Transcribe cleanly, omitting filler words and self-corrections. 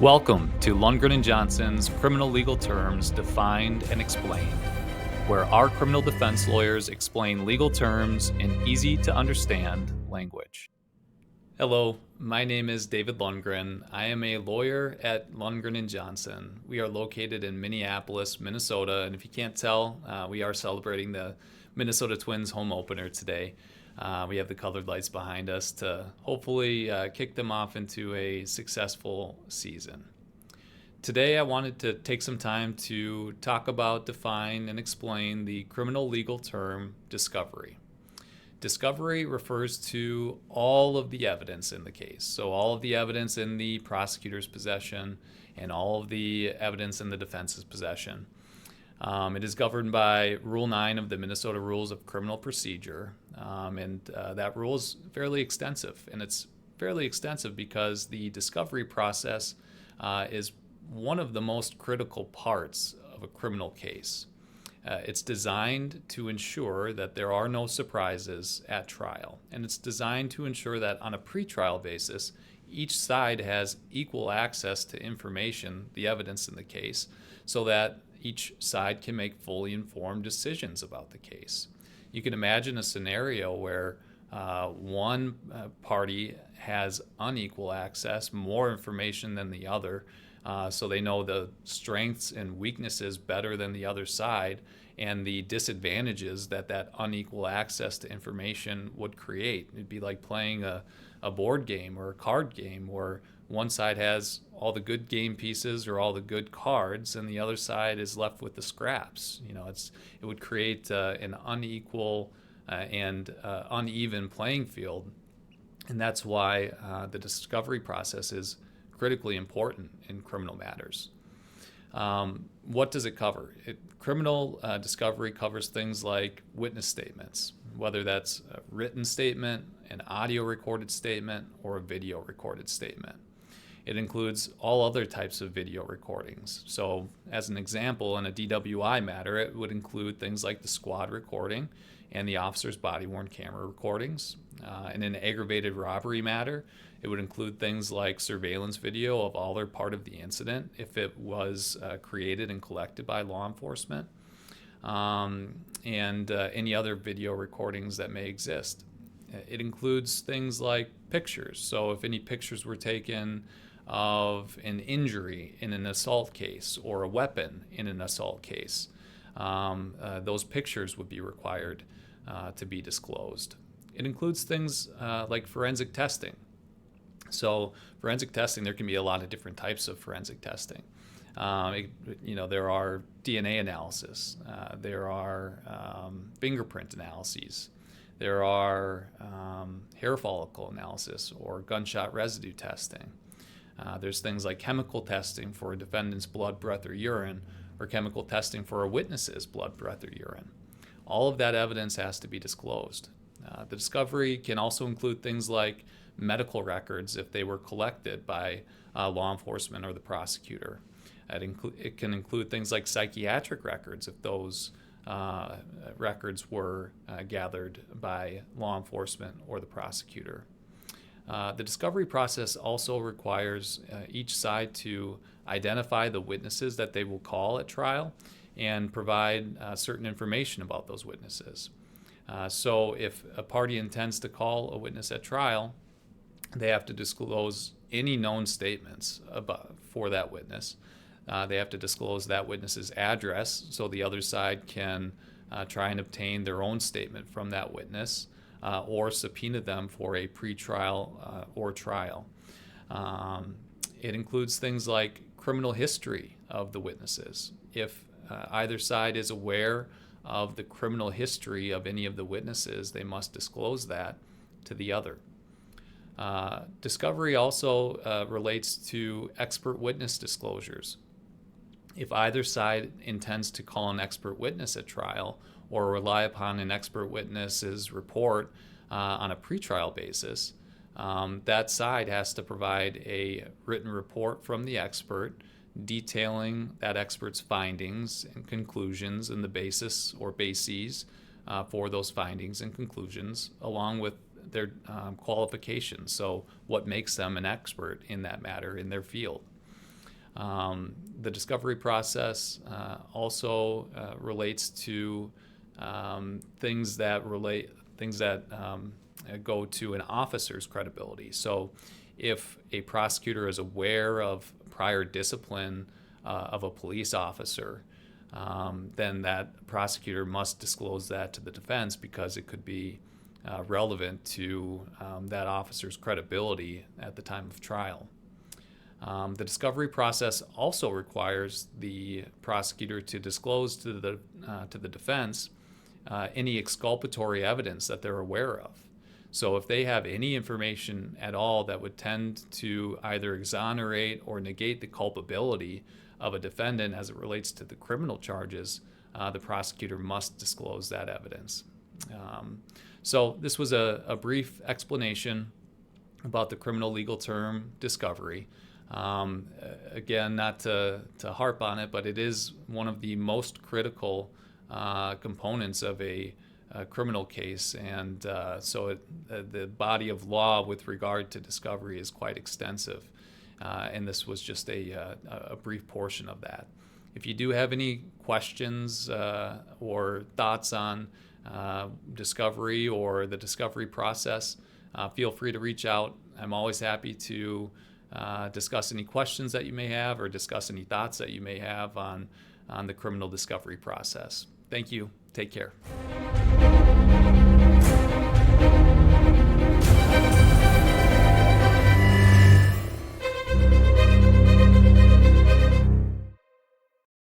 Welcome to Lundgren Johnson's Criminal Legal Terms Defined and Explained, where our criminal defense lawyers explain legal terms in easy-to-understand language. Hello, my name is David Lundgren. I am a lawyer at Lundgren Johnson. We are located in Minneapolis, Minnesota, and if you can't tell, we are celebrating the Minnesota Twins home opener today. We have the colored lights behind us to hopefully kick them off into a successful season. Today, I wanted to take some time to talk about, define, and explain the criminal legal term discovery. Discovery refers to all of the evidence in the case. So all of the evidence in the prosecutor's possession and all of the evidence in the defense's possession. It is governed by Rule 9 of the Minnesota Rules of Criminal Procedure, and that rule is fairly extensive. And it's fairly extensive because the discovery process is one of the most critical parts of a criminal case. It's designed to ensure that there are no surprises at trial, and it's designed to ensure that on a pretrial basis, each side has equal access to information, the evidence in the case, so that each side can make fully informed decisions about the case. You can imagine a scenario where one party has unequal access, more information than the other, so they know the strengths and weaknesses better than the other side, and the disadvantages that that unequal access to information would create. It'd be like playing a board game or a card game where one side has all the good game pieces or all the good cards, and the other side is left with the scraps. It would create an unequal and uneven playing field, and that's why the discovery process is critically important in criminal matters. What does it cover? Criminal discovery covers things like witness statements, whether that's a written statement, an audio recorded statement, or a video recorded statement. It includes all other types of video recordings. So as an example, in a DWI matter, it would include things like the squad recording and the officer's body-worn camera recordings. In an aggravated robbery matter, it would include things like surveillance video of all or part of the incident if it was created and collected by law enforcement, and any other video recordings that may exist. It includes things like pictures. So if any pictures were taken of an injury in an assault case or a weapon in an assault case, those pictures would be required to be disclosed. It includes things like forensic testing. So forensic testing, there can be a lot of different types of forensic testing. There are DNA analysis, there are fingerprint analyses, there are hair follicle analysis or gunshot residue testing. There's things like chemical testing for a defendant's blood, breath, or urine, or chemical testing for a witness's blood, breath, or urine. All of that evidence has to be disclosed. The discovery can also include things like medical records if they were collected by law enforcement or the prosecutor. It can include things like psychiatric records if those records were gathered by law enforcement or the prosecutor. The discovery process also requires each side to identify the witnesses that they will call at trial and provide certain information about those witnesses. So if a party intends to call a witness at trial, they have to disclose any known statements for that witness. They have to disclose that witness's address so the other side can try and obtain their own statement from that witness or subpoena them for a pretrial or trial. It includes things like criminal history of the witnesses. If either side is aware of the criminal history of any of the witnesses, they must disclose that to the other. Discovery also relates to expert witness disclosures. If either side intends to call an expert witness at trial or rely upon an expert witness's report on a pretrial basis, that side has to provide a written report from the expert detailing that expert's findings and conclusions and the basis or bases for those findings and conclusions, along with their qualifications. So what makes them an expert in that matter in their field. The discovery process also relates to things that go to an officer's credibility. So, if a prosecutor is aware of prior discipline of a police officer, then that prosecutor must disclose that to the defense because it could be relevant to that officer's credibility at the time of trial. The discovery process also requires the prosecutor to disclose to the defense any exculpatory evidence that they're aware of. So if they have any information at all that would tend to either exonerate or negate the culpability of a defendant as it relates to the criminal charges, the prosecutor must disclose that evidence. So this was a brief explanation about the criminal legal term discovery. Again, not to harp on it, but it is one of the most critical components of a criminal case, and so the body of law with regard to discovery is quite extensive, and this was just a brief portion of that. If you do have any questions or thoughts on discovery or the discovery process, feel free to reach out. I'm always happy to discuss any questions that you may have or discuss any thoughts that you may have on the criminal discovery process. Thank you. Take care.